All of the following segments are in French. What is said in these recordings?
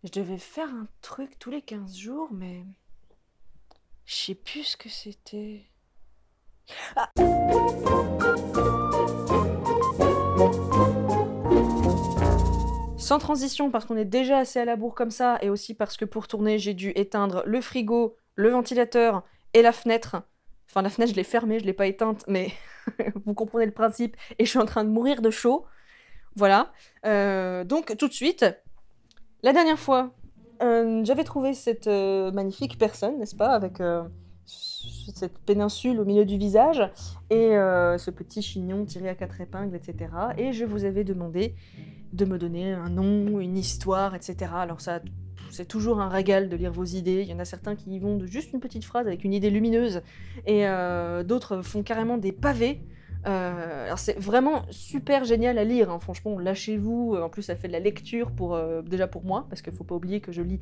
Je devais faire un truc tous les 15 jours, mais je sais plus ce que c'était. Ah, sans transition, parce qu'on est déjà assez à la bourre comme ça, et aussi parce que pour tourner, j'ai dû éteindre le frigo, le ventilateur et la fenêtre. Enfin, la fenêtre, je l'ai fermée, je l'ai pas éteinte, mais vous comprenez le principe, et je suis en train de mourir de chaud. Voilà. Donc, tout de suite, la dernière fois, j'avais trouvé cette magnifique personne, n'est-ce pas, avec cette péninsule au milieu du visage, et ce petit chignon tiré à quatre épingles, etc. Et je vous avais demandé de me donner un nom, une histoire, etc. Alors ça, c'est toujours un régal de lire vos idées. Il y en a certains qui y vont de juste une petite phrase avec une idée lumineuse, et d'autres font carrément des pavés. Alors c'est vraiment super génial à lire, hein. Franchement, lâchez-vous. En plus, ça fait de la lecture pour, déjà pour moi, parce qu'il faut pas oublier que je lis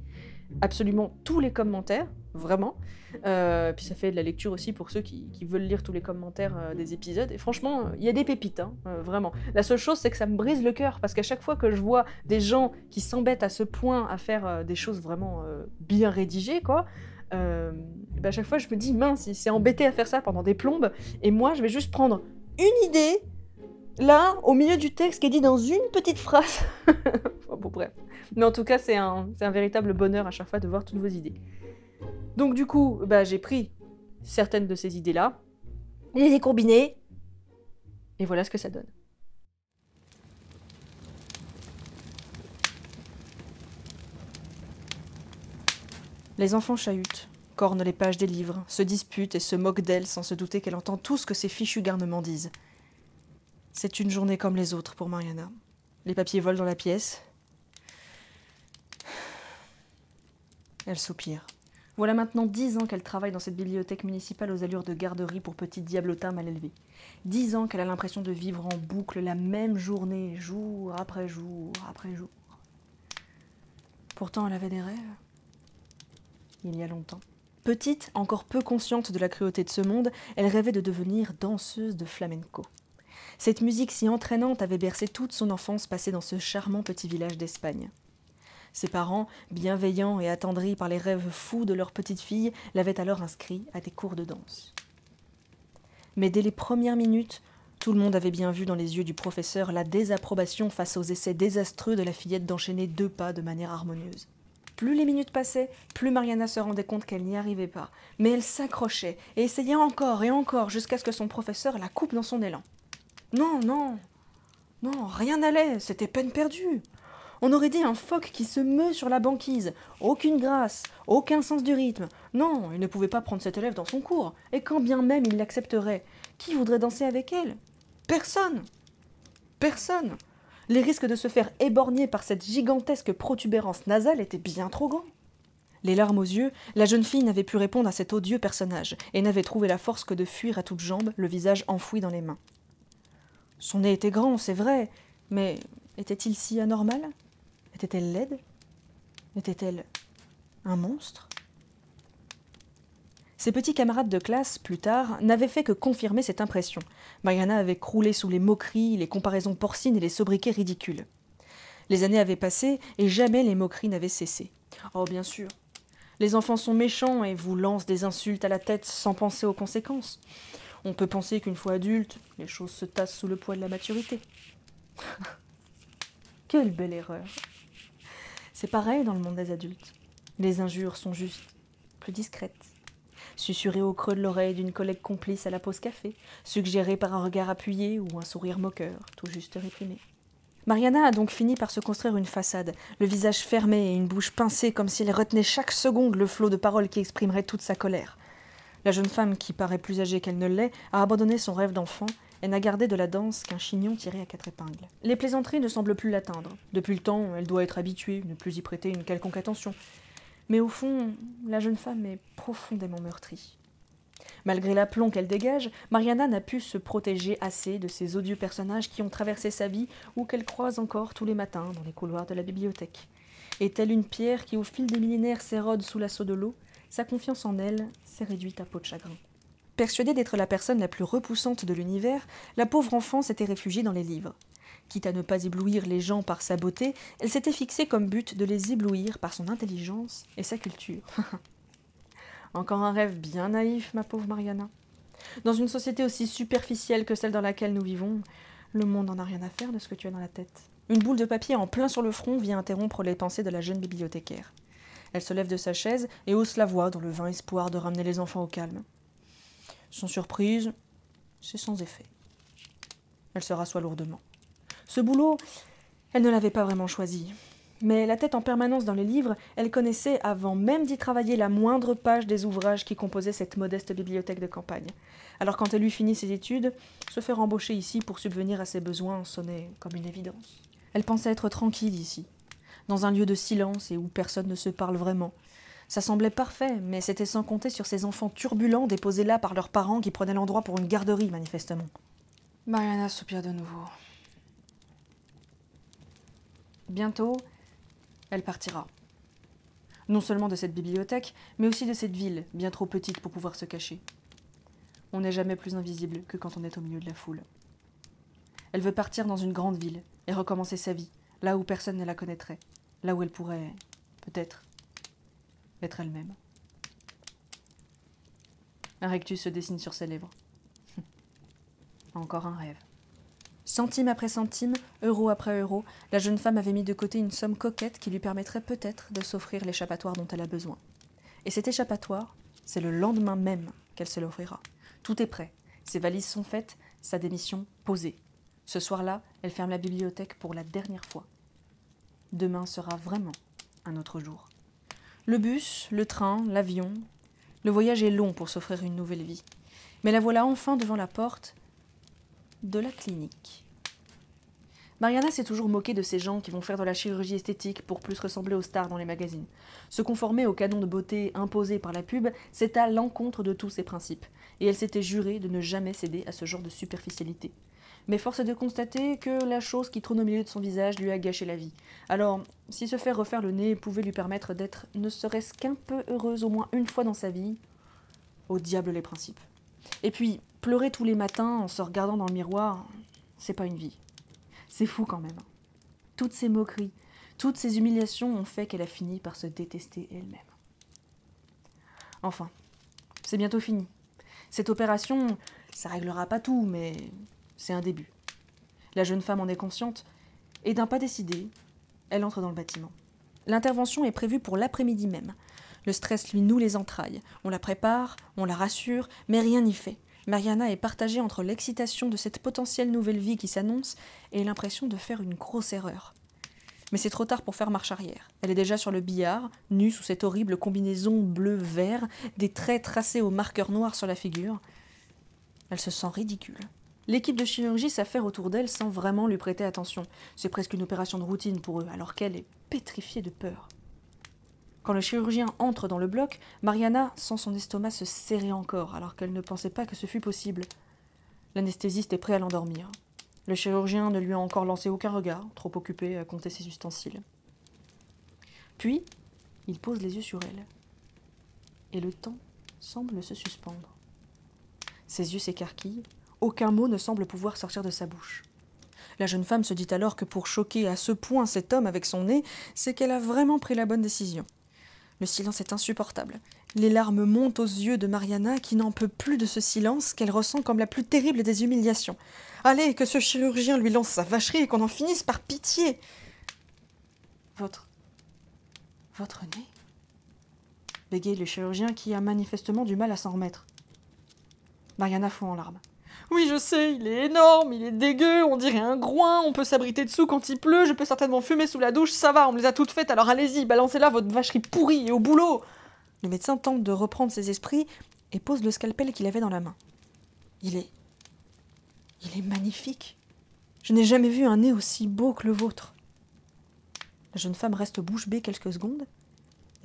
absolument tous les commentaires, vraiment. Puis ça fait de la lecture aussi pour ceux qui veulent lire tous les commentaires des épisodes. Et franchement, il y a des pépites, hein, vraiment. La seule chose, c'est que ça me brise le cœur, parce qu'à chaque fois que je vois des gens qui s'embêtent à ce point à faire des choses vraiment bien rédigées, quoi, à chaque fois je me dis, mince, il s'est embêté à faire ça pendant des plombes, et moi je vais juste prendre une idée, là, au milieu du texte qui est dit dans une petite phrase. Bon, bref. Mais en tout cas, c'est un véritable bonheur à chaque fois de voir toutes vos idées. Donc du coup, j'ai pris certaines de ces idées-là, je les ai combinées, et voilà ce que ça donne. Les enfants chahutent, cornent les pages des livres, se disputent et se moquent d'elle sans se douter qu'elle entend tout ce que ces fichus garnements disent. C'est une journée comme les autres pour Mariana. Les papiers volent dans la pièce. Elle soupire. Voilà maintenant 10 ans qu'elle travaille dans cette bibliothèque municipale aux allures de garderie pour petits diablotins mal élevés. 10 ans qu'elle a l'impression de vivre en boucle la même journée, jour après jour après jour. Pourtant, elle avait des rêves. Il y a longtemps. Petite, encore peu consciente de la cruauté de ce monde, elle rêvait de devenir danseuse de flamenco. Cette musique si entraînante avait bercé toute son enfance passée dans ce charmant petit village d'Espagne. Ses parents, bienveillants et attendris par les rêves fous de leur petite fille, l'avaient alors inscrit à des cours de danse. Mais dès les premières minutes, tout le monde avait bien vu dans les yeux du professeur la désapprobation face aux essais désastreux de la fillette d'enchaîner 2 pas de manière harmonieuse. Plus les minutes passaient, plus Mariana se rendait compte qu'elle n'y arrivait pas. Mais elle s'accrochait et essayait encore et encore jusqu'à ce que son professeur la coupe dans son élan. Non, non, non, rien n'allait, c'était peine perdue. On aurait dit un phoque qui se meut sur la banquise. Aucune grâce, aucun sens du rythme. Non, il ne pouvait pas prendre cet élève dans son cours. Et quand bien même il l'accepterait, qui voudrait danser avec elle? Personne. Personne. Les risques de se faire éborgner par cette gigantesque protubérance nasale étaient bien trop grands. Les larmes aux yeux, la jeune fille n'avait pu répondre à cet odieux personnage et n'avait trouvé la force que de fuir à toutes jambes, le visage enfoui dans les mains. Son nez était grand, c'est vrai, mais était-il si anormal? Était-elle laide? Était-elle un monstre? Ses petits camarades de classe, plus tard, n'avaient fait que confirmer cette impression. Mariana avait croulé sous les moqueries, les comparaisons porcines et les sobriquets ridicules. Les années avaient passé et jamais les moqueries n'avaient cessé. Oh, bien sûr. Les enfants sont méchants et vous lancent des insultes à la tête sans penser aux conséquences. On peut penser qu'une fois adulte, les choses se tassent sous le poids de la maturité. Quelle belle erreur! C'est pareil dans le monde des adultes. Les injures sont juste plus discrètes. Susurrées au creux de l'oreille d'une collègue complice à la pause café, suggérées par un regard appuyé ou un sourire moqueur, tout juste réprimé. Mariana a donc fini par se construire une façade, le visage fermé et une bouche pincée comme si elle retenait chaque seconde le flot de paroles qui exprimerait toute sa colère. La jeune femme, qui paraît plus âgée qu'elle ne l'est, a abandonné son rêve d'enfant et n'a gardé de la danse qu'un chignon tiré à 4 épingles. Les plaisanteries ne semblent plus l'atteindre. Depuis le temps, elle doit être habituée, ne plus y prêter une quelconque attention. Mais au fond, la jeune femme est profondément meurtrie. Malgré l'aplomb qu'elle dégage, Mariana n'a pu se protéger assez de ces odieux personnages qui ont traversé sa vie ou qu'elle croise encore tous les matins dans les couloirs de la bibliothèque. Et telle une pierre qui, au fil des millénaires, s'érode sous l'assaut de l'eau, sa confiance en elle s'est réduite à peau de chagrin. Persuadée d'être la personne la plus repoussante de l'univers, la pauvre enfant s'était réfugiée dans les livres. Quitte à ne pas éblouir les gens par sa beauté, elle s'était fixée comme but de les éblouir par son intelligence et sa culture. Encore un rêve bien naïf, ma pauvre Mariana. Dans une société aussi superficielle que celle dans laquelle nous vivons, le monde n'en a rien à faire de ce que tu as dans la tête. Une boule de papier en plein sur le front vient interrompre les pensées de la jeune bibliothécaire. Elle se lève de sa chaise et hausse la voix dans le vain espoir de ramener les enfants au calme. Sans surprise, c'est sans effet. Elle se rassoit lourdement. Ce boulot, elle ne l'avait pas vraiment choisi. Mais la tête en permanence dans les livres, elle connaissait avant même d'y travailler la moindre page des ouvrages qui composaient cette modeste bibliothèque de campagne. Alors quand elle eut fini ses études, se faire embaucher ici pour subvenir à ses besoins sonnait comme une évidence. Elle pensait être tranquille ici, dans un lieu de silence et où personne ne se parle vraiment. Ça semblait parfait, mais c'était sans compter sur ces enfants turbulents déposés là par leurs parents qui prenaient l'endroit pour une garderie, manifestement. Mariana soupire de nouveau. Bientôt, elle partira. Non seulement de cette bibliothèque, mais aussi de cette ville, bien trop petite pour pouvoir se cacher. On n'est jamais plus invisible que quand on est au milieu de la foule. Elle veut partir dans une grande ville et recommencer sa vie, là où personne ne la connaîtrait, là où elle pourrait, peut-être, être elle-même. Un rectus se dessine sur ses lèvres. Encore un rêve. Centime après centime, euro après euro, la jeune femme avait mis de côté une somme coquette qui lui permettrait peut-être de s'offrir l'échappatoire dont elle a besoin. Et cet échappatoire, c'est le lendemain même qu'elle se l'offrira. Tout est prêt, ses valises sont faites, sa démission posée. Ce soir-là, elle ferme la bibliothèque pour la dernière fois. Demain sera vraiment un autre jour. Le bus, le train, l'avion, le voyage est long pour s'offrir une nouvelle vie. Mais la voilà enfin devant la porte de la clinique. Mariana s'est toujours moquée de ces gens qui vont faire de la chirurgie esthétique pour plus ressembler aux stars dans les magazines. Se conformer au canon de beauté imposé par la pub, c'est à l'encontre de tous ses principes, et elle s'était jurée de ne jamais céder à ce genre de superficialité. Mais force est de constater que la chose qui trône au milieu de son visage lui a gâché la vie. Alors, si se faire refaire le nez pouvait lui permettre d'être ne serait-ce qu'un peu heureuse au moins une fois dans sa vie, au diable les principes. Et puis, pleurer tous les matins en se regardant dans le miroir, c'est pas une vie. C'est fou quand même. Toutes ces moqueries, toutes ces humiliations ont fait qu'elle a fini par se détester elle-même. Enfin, c'est bientôt fini. Cette opération, ça réglera pas tout, mais c'est un début. La jeune femme en est consciente, et d'un pas décidé, elle entre dans le bâtiment. L'intervention est prévue pour l'après-midi même. Le stress lui noue les entrailles. On la prépare, on la rassure, mais rien n'y fait. Mariana est partagée entre l'excitation de cette potentielle nouvelle vie qui s'annonce et l'impression de faire une grosse erreur. Mais c'est trop tard pour faire marche arrière. Elle est déjà sur le billard, nue sous cette horrible combinaison bleu-vert, des traits tracés au marqueur noir sur la figure. Elle se sent ridicule. L'équipe de chirurgie s'affaire autour d'elle sans vraiment lui prêter attention. C'est presque une opération de routine pour eux, alors qu'elle est pétrifiée de peur. Quand le chirurgien entre dans le bloc, Mariana sent son estomac se serrer encore, alors qu'elle ne pensait pas que ce fût possible. L'anesthésiste est prêt à l'endormir. Le chirurgien ne lui a encore lancé aucun regard, trop occupé à compter ses ustensiles. Puis, il pose les yeux sur elle. Et le temps semble se suspendre. Ses yeux s'écarquillent, aucun mot ne semble pouvoir sortir de sa bouche. La jeune femme se dit alors que pour choquer à ce point cet homme avec son nez, c'est qu'elle a vraiment pris la bonne décision. Le silence est insupportable. Les larmes montent aux yeux de Mariana qui n'en peut plus de ce silence qu'elle ressent comme la plus terrible des humiliations. Allez, que ce chirurgien lui lance sa vacherie et qu'on en finisse par pitié. Votre nez ? Bégaye le chirurgien qui a manifestement du mal à s'en remettre. Mariana fond en larmes. Oui, je sais, il est énorme, il est dégueu, on dirait un groin, on peut s'abriter dessous quand il pleut, je peux certainement fumer sous la douche, ça va, on me les a toutes faites, alors allez-y, balancez-la votre vacherie pourrie et au boulot. Le médecin tente de reprendre ses esprits et pose le scalpel qu'il avait dans la main. Il est magnifique. Je n'ai jamais vu un nez aussi beau que le vôtre. La jeune femme reste bouche bée quelques secondes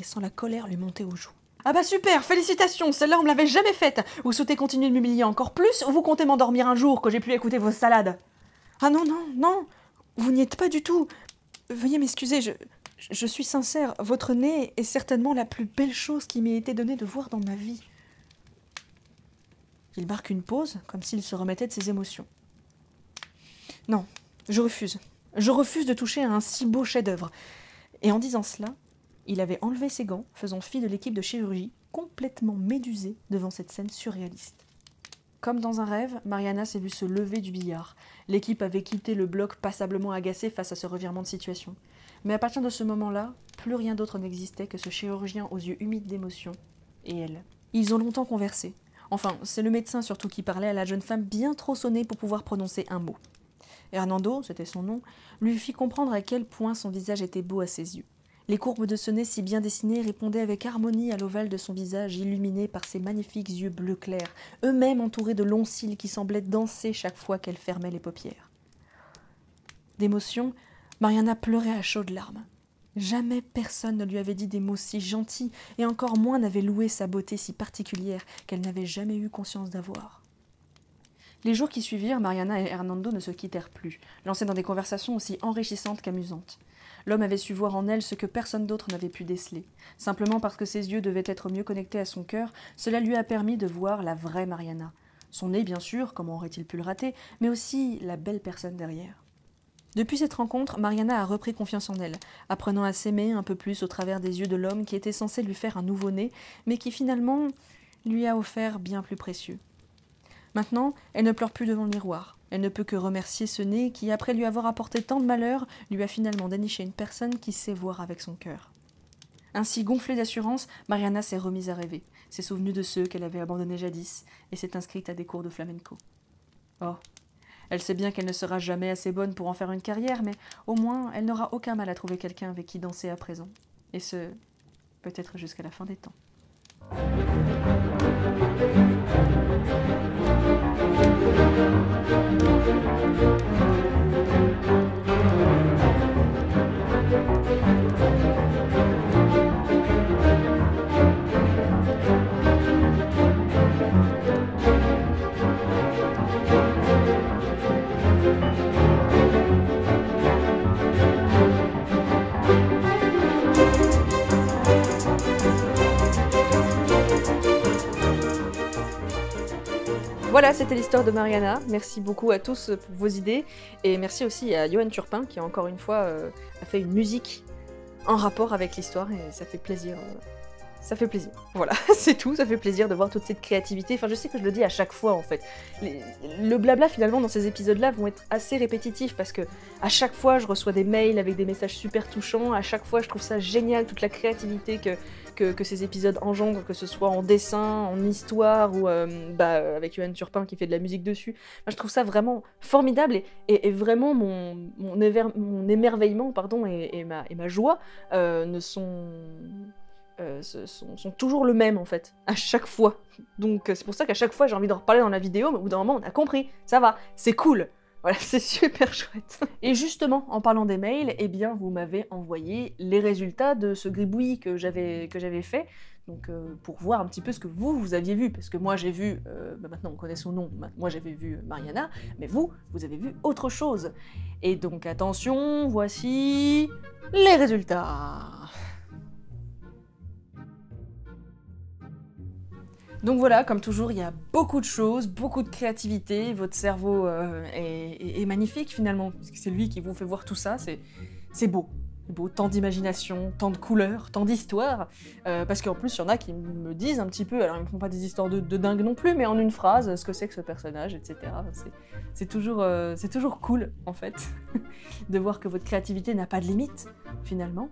et sent la colère lui monter aux joues. Ah bah super, félicitations, celle-là on me l'avait jamais faite. Vous souhaitez continuer de m'humilier encore plus ou vous comptez m'endormir un jour que j'ai pu écouter vos salades? Ah non, non, non, vous n'y êtes pas du tout. Veuillez m'excuser, je suis sincère, votre nez est certainement la plus belle chose qui m'ait été donnée de voir dans ma vie. Il marque une pause, comme s'il se remettait de ses émotions. Non, Je refuse. Je refuse de toucher à un si beau chef-d'œuvre. » Et en disant cela, il avait enlevé ses gants, faisant fi de l'équipe de chirurgie, complètement médusée devant cette scène surréaliste. Comme dans un rêve, Mariana s'est vue se lever du billard. L'équipe avait quitté le bloc passablement agacée face à ce revirement de situation. Mais à partir de ce moment-là, plus rien d'autre n'existait que ce chirurgien aux yeux humides d'émotion, et elle. Ils ont longtemps conversé. Enfin, c'est le médecin surtout qui parlait à la jeune femme bien trop sonnée pour pouvoir prononcer un mot. Hernando, c'était son nom, lui fit comprendre à quel point son visage était beau à ses yeux. Les courbes de ce nez si bien dessinées répondaient avec harmonie à l'ovale de son visage illuminé par ses magnifiques yeux bleu clair, eux-mêmes entourés de longs cils qui semblaient danser chaque fois qu'elle fermait les paupières. D'émotion, Mariana pleurait à chaudes larmes. Jamais personne ne lui avait dit des mots si gentils, et encore moins n'avait loué sa beauté si particulière qu'elle n'avait jamais eu conscience d'avoir. Les jours qui suivirent, Mariana et Hernando ne se quittèrent plus, lancés dans des conversations aussi enrichissantes qu'amusantes. L'homme avait su voir en elle ce que personne d'autre n'avait pu déceler. Simplement parce que ses yeux devaient être mieux connectés à son cœur, cela lui a permis de voir la vraie Mariana. Son nez, bien sûr, comment aurait-il pu le rater, mais aussi la belle personne derrière. Depuis cette rencontre, Mariana a repris confiance en elle, apprenant à s'aimer un peu plus au travers des yeux de l'homme qui était censé lui faire un nouveau-né, mais qui finalement lui a offert bien plus précieux. Maintenant, elle ne pleure plus devant le miroir. Elle ne peut que remercier ce nez qui, après lui avoir apporté tant de malheur, lui a finalement déniché une personne qui sait voir avec son cœur. Ainsi gonflée d'assurance, Mariana s'est remise à rêver, s'est souvenue de ceux qu'elle avait abandonnés jadis, et s'est inscrite à des cours de flamenco. Oh, elle sait bien qu'elle ne sera jamais assez bonne pour en faire une carrière, mais au moins elle n'aura aucun mal à trouver quelqu'un avec qui danser à présent. Et ce, peut-être jusqu'à la fin des temps. Voilà, c'était l'histoire de Mariana. Merci beaucoup à tous pour vos idées. Et merci aussi à Johan Turpin qui, encore une fois, a fait une musique en rapport avec l'histoire. Et ça fait plaisir. Ça fait plaisir. Voilà, c'est tout. Ça fait plaisir de voir toute cette créativité. Enfin, je sais que je le dis à chaque fois, en fait. Le blabla, finalement, dans ces épisodes-là, vont être assez répétitifs parce que à chaque fois, je reçois des mails avec des messages super touchants. À chaque fois, je trouve ça génial, toute la créativité que ces épisodes engendrent, que ce soit en dessin, en histoire ou avec Johan Turpin qui fait de la musique dessus. Enfin, je trouve ça vraiment formidable et vraiment mon émerveillement et ma joie sont toujours le même en fait, à chaque fois. Donc c'est pour ça qu'à chaque fois j'ai envie d'en reparler dans la vidéo, mais au bout d'un moment on a compris, ça va, c'est cool. Voilà, c'est super chouette. Et justement, en parlant des mails, eh bien, vous m'avez envoyé les résultats de ce gribouillis que j'avais fait, donc pour voir un petit peu ce que vous aviez vu, parce que moi j'ai vu, maintenant on connaît son nom, moi j'avais vu Mariana, mais vous avez vu autre chose. Et donc attention, voici les résultats. Donc voilà, comme toujours, il y a beaucoup de choses, beaucoup de créativité, votre cerveau est magnifique finalement, parce que c'est lui qui vous fait voir tout ça, c'est beau. C'est beau, tant d'imagination, tant de couleurs, tant d'histoires, parce qu'en plus il y en a qui me disent un petit peu, alors ils me font pas des histoires de dingue non plus, mais en une phrase, ce que c'est que ce personnage, etc. C'est toujours cool en fait, de voir que votre créativité n'a pas de limite finalement.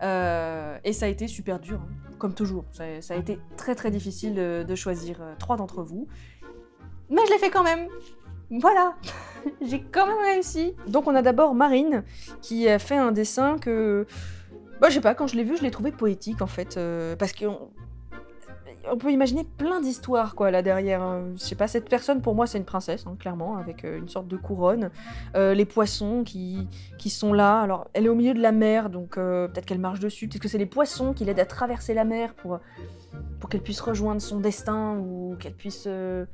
Et ça a été super dur, hein, comme toujours. Ça a été très très difficile de choisir 3 d'entre vous. Mais je l'ai fait quand même. Voilà, j'ai quand même réussi. Donc on a d'abord Marine, qui a fait un dessin que... je sais pas, quand je l'ai vu, je l'ai trouvé poétique en fait, parce qu'on peut imaginer plein d'histoires quoi là derrière. Je sais pas, cette personne pour moi c'est une princesse, hein, clairement, avec une sorte de couronne. Les poissons qui sont là, alors elle est au milieu de la mer, donc peut-être qu'elle marche dessus, peut-être que c'est les poissons qui l'aident à traverser la mer pour qu'elle puisse rejoindre son destin, ou qu'elle puisse... je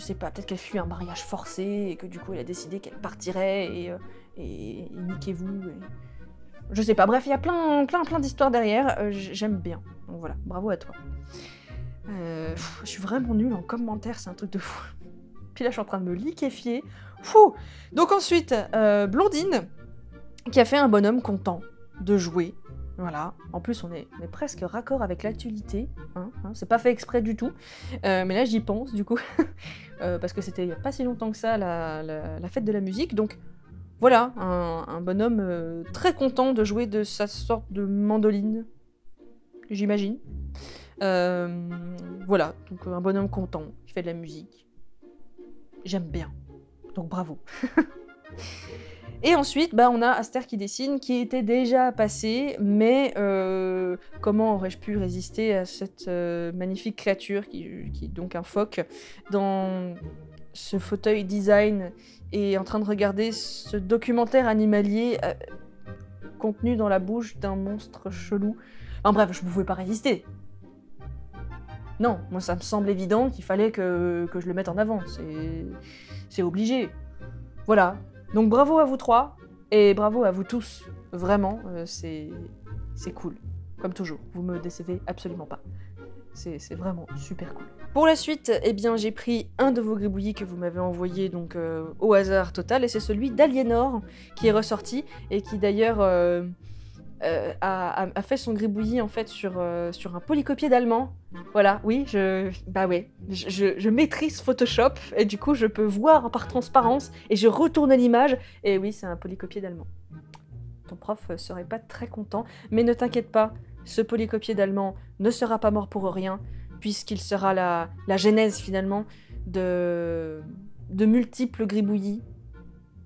sais pas, peut-être qu'elle fuit un mariage forcé, et que du coup elle a décidé qu'elle partirait, et niquez-vous, je sais pas, bref, il y a plein d'histoires derrière, j'aime bien, donc voilà, bravo à toi. Je suis vraiment nulle en commentaire, c'est un truc de fou. Puis là, je suis en train de me liquéfier Fou. Donc ensuite, Blondine, qui a fait un bonhomme content de jouer. Voilà. En plus, on est presque raccord avec l'actualité. C'est pas fait exprès du tout. Mais là, j'y pense, du coup. Parce que c'était il y a pas si longtemps que ça, la fête de la musique. Donc, voilà, un bonhomme très content de jouer de sa sorte de mandoline, j'imagine. Voilà, donc un bonhomme content qui fait de la musique. J'aime bien. Donc bravo. Et ensuite, on a Aster qui dessine, qui était déjà passé, mais comment aurais-je pu résister à cette magnifique créature, qui est donc un phoque, dans ce fauteuil design, et en train de regarder ce documentaire animalier contenu dans la bouche d'un monstre chelou. En bref, je ne pouvais pas résister. Non, moi ça me semble évident qu'il fallait que je le mette en avant, c'est obligé. Voilà. Donc bravo à vous trois, et bravo à vous tous, vraiment, c'est cool, comme toujours, vous me décevez absolument pas. C'est vraiment super cool. Pour la suite, eh bien j'ai pris un de vos gribouillis que vous m'avez envoyé donc au hasard total, et c'est celui d'Aliénor qui est ressorti, et qui d'ailleurs a fait son gribouillis en fait sur un polycopier d'allemand. Voilà, oui, je maîtrise Photoshop, et du coup je peux voir par transparence, et je retourne l'image, et oui, c'est un polycopier d'allemand. Ton prof serait pas très content, mais ne t'inquiète pas, ce polycopier d'allemand ne sera pas mort pour rien, puisqu'il sera la genèse finalement de multiples gribouillis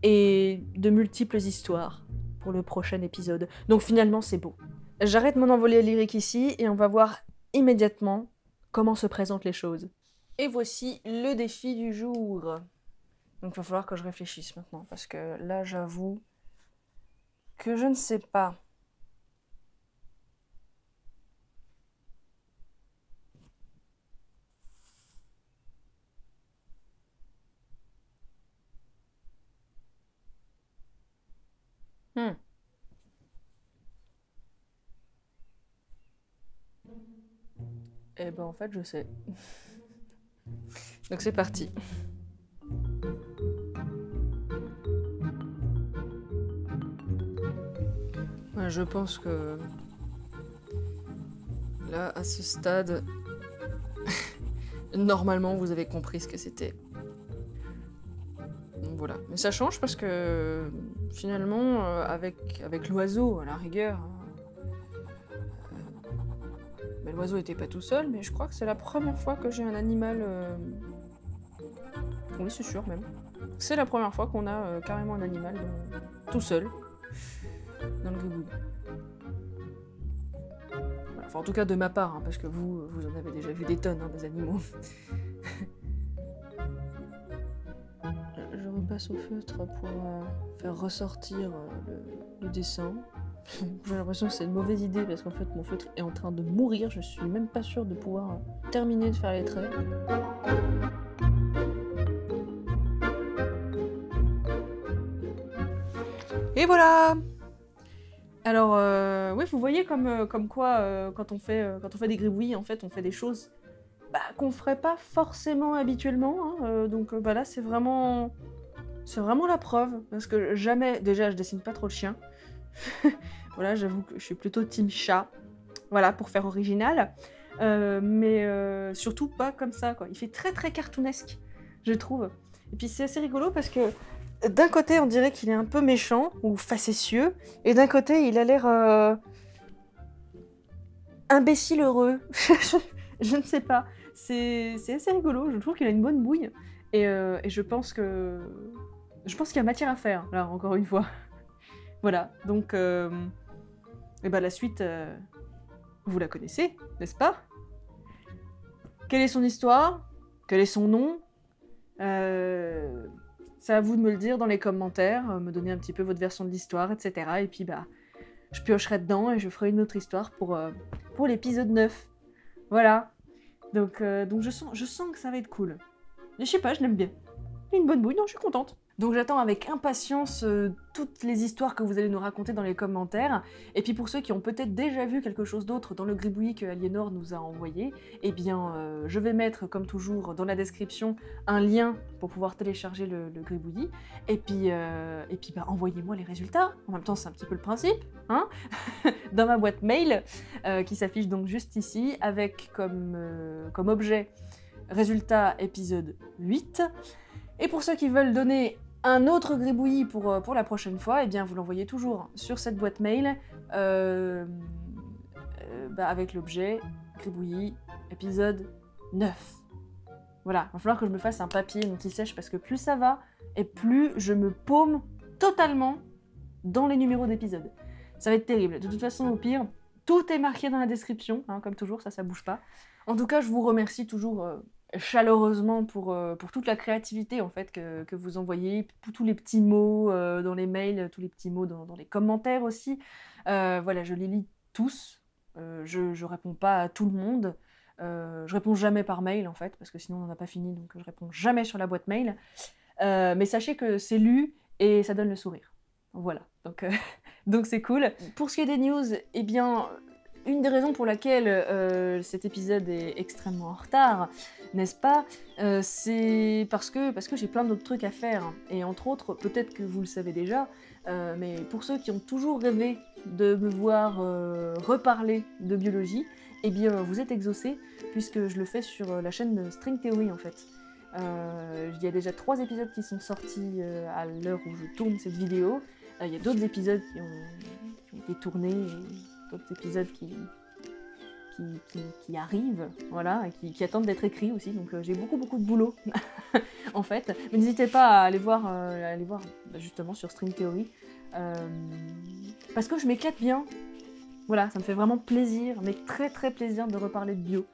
et de multiples histoires pour le prochain épisode. Donc finalement c'est beau. J'arrête mon envolée lyrique ici, et on va voir immédiatement comment se présentent les choses. Et voici le défi du jour. Donc il va falloir que je réfléchisse maintenant, parce que là j'avoue que je ne sais pas. Eh ben en fait je sais. Donc c'est parti. Ouais, je pense que là, à ce stade, normalement vous avez compris ce que c'était. Donc voilà. Mais ça change parce que finalement, avec l'oiseau à la rigueur, mais l'oiseau était pas tout seul, mais je crois que c'est la première fois que j'ai un animal. Oui, c'est sûr même. C'est la première fois qu'on a carrément un animal tout seul dans le gribouillis. Voilà. Enfin, en tout cas de ma part, parce que vous en avez déjà vu des tonnes, des animaux. Je repasse au feutre pour faire ressortir le dessin. J'ai l'impression que c'est une mauvaise idée parce qu'en fait mon feutre est en train de mourir, je suis même pas sûre de pouvoir terminer de faire les traits. Et voilà. Alors oui, vous voyez comme quoi quand on fait des gribouillis, en fait on fait des choses qu'on ferait pas forcément habituellement, donc là c'est vraiment la preuve, parce que jamais, déjà je dessine pas trop de chiens. Voilà, j'avoue que je suis plutôt team chat, voilà, pour faire original, mais surtout pas comme ça, quoi. Il fait très très cartoonesque, je trouve. Et puis c'est assez rigolo parce que d'un côté on dirait qu'il est un peu méchant ou facétieux, et d'un côté il a l'air imbécile heureux. Je ne sais pas, c'est assez rigolo, je trouve qu'il a une bonne bouille, et je pense qu'il y a matière à faire, là, encore une fois. Voilà, donc la suite, vous la connaissez, n'est-ce pas? Quelle est son histoire? Quel est son nom? C'est à vous de me le dire dans les commentaires, me donner un petit peu votre version de l'histoire, etc. Et puis je piocherai dedans et je ferai une autre histoire pour l'épisode 9. Voilà. Donc je sens que ça va être cool. Et je sais pas, je l'aime bien. Une bonne bouille, non, je suis contente. Donc j'attends avec impatience toutes les histoires que vous allez nous raconter dans les commentaires. Et puis pour ceux qui ont peut-être déjà vu quelque chose d'autre dans le gribouillis que Aliénor nous a envoyé, eh bien je vais mettre comme toujours dans la description un lien pour pouvoir télécharger le gribouillis. Et puis bah, envoyez-moi les résultats. En même temps c'est un petit peu le principe, hein. Dans ma boîte mail qui s'affiche donc juste ici avec comme objet résultat épisode 8. Et pour ceux qui veulent donner un autre gribouillis pour la prochaine fois, eh bien vous l'envoyez toujours sur cette boîte mail avec l'objet gribouillis épisode 9. Voilà, il va falloir que je me fasse un papier anti-sèche parce que plus ça va et plus je me paume totalement dans les numéros d'épisodes. Ça va être terrible. De toute façon, au pire, tout est marqué dans la description, hein, comme toujours, ça bouge pas. En tout cas, je vous remercie toujours chaleureusement pour toute la créativité en fait que vous envoyez, pour tous les petits mots dans les mails, tous les petits mots dans les commentaires aussi. Voilà, je les lis tous. Je réponds pas à tout le monde. Je réponds jamais par mail en fait, parce que sinon on n'a pas fini, donc je réponds jamais sur la boîte mail. Mais sachez que c'est lu et ça donne le sourire. Voilà, donc c'est cool. Pour ce qui est des news, eh bien, une des raisons pour laquelle cet épisode est extrêmement en retard, n'est-ce pas, c'est parce que j'ai plein d'autres trucs à faire. Et entre autres, peut-être que vous le savez déjà, mais pour ceux qui ont toujours rêvé de me voir reparler de biologie, eh bien vous êtes exaucés, puisque je le fais sur la chaîne de String Theory en fait. Il y a déjà 3 épisodes qui sont sortis à l'heure où je tourne cette vidéo. Il y a d'autres épisodes qui ont été tournés, et d'autres épisodes qui arrivent, voilà, et qui attendent d'être écrits aussi, donc j'ai beaucoup de boulot, en fait. Mais n'hésitez pas à aller voir justement sur String Theory, parce que je m'éclate bien. Voilà, ça me fait vraiment plaisir, mais très plaisir de reparler de bio.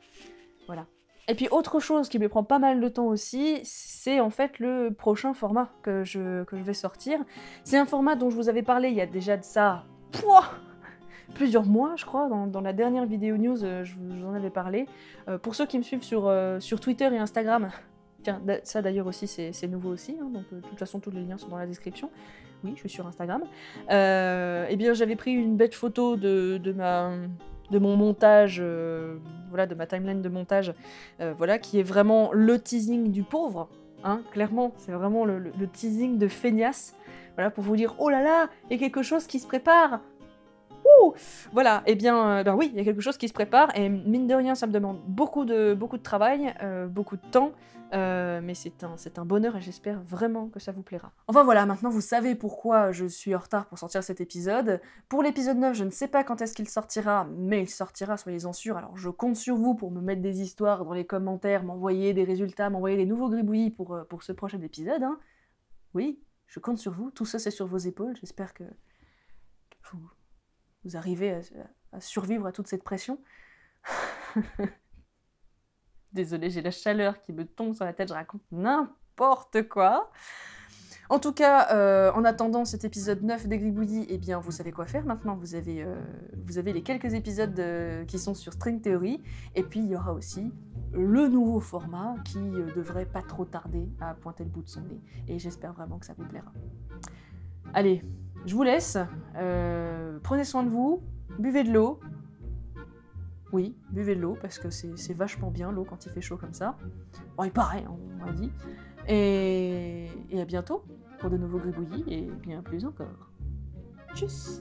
Voilà. Et puis autre chose qui me prend pas mal de temps aussi, c'est en fait le prochain format que je vais sortir. C'est un format dont je vous avais parlé il y a déjà de ça plusieurs mois, je crois, dans la dernière vidéo news, je vous en avais parlé. Pour ceux qui me suivent sur Twitter et Instagram, tiens, ça d'ailleurs aussi c'est nouveau aussi, hein, donc de toute façon tous les liens sont dans la description. Oui, je suis sur Instagram. Eh bien j'avais pris une bête photo de mon montage, voilà, de ma timeline de montage, voilà, qui est vraiment le teasing du pauvre, hein, clairement, c'est vraiment le teasing de feignasse, voilà, pour vous dire, oh là là, il y a quelque chose qui se prépare. Ouh, voilà, et bien, ben oui, il y a quelque chose qui se prépare, et mine de rien, ça me demande beaucoup de travail, beaucoup de temps, mais c'est un bonheur et j'espère vraiment que ça vous plaira. Enfin voilà, maintenant vous savez pourquoi je suis en retard pour sortir cet épisode. Pour l'épisode 9, je ne sais pas quand est-ce qu'il sortira, mais il sortira, soyez-en sûrs. Alors je compte sur vous pour me mettre des histoires dans les commentaires, m'envoyer des résultats, m'envoyer des nouveaux gribouillis pour ce prochain épisode, hein. Oui, je compte sur vous, tout ça c'est sur vos épaules, j'espère que vous arrivez à survivre à toute cette pression. Désolée, j'ai la chaleur qui me tombe sur la tête, je raconte n'importe quoi. En tout cas, en attendant cet épisode 9 des Gribouillis, eh bien, vous savez quoi faire maintenant. Vous avez les quelques épisodes qui sont sur String Theory, et puis il y aura aussi le nouveau format qui devrait pas trop tarder à pointer le bout de son nez. Et j'espère vraiment que ça vous plaira. Allez, je vous laisse. Prenez soin de vous, buvez de l'eau. Oui, buvez de l'eau, parce que c'est vachement bien, l'eau, quand il fait chaud comme ça. Bon, il paraît, on m'a dit. Et à bientôt pour de nouveaux gribouillis, et bien plus encore. Tchuss!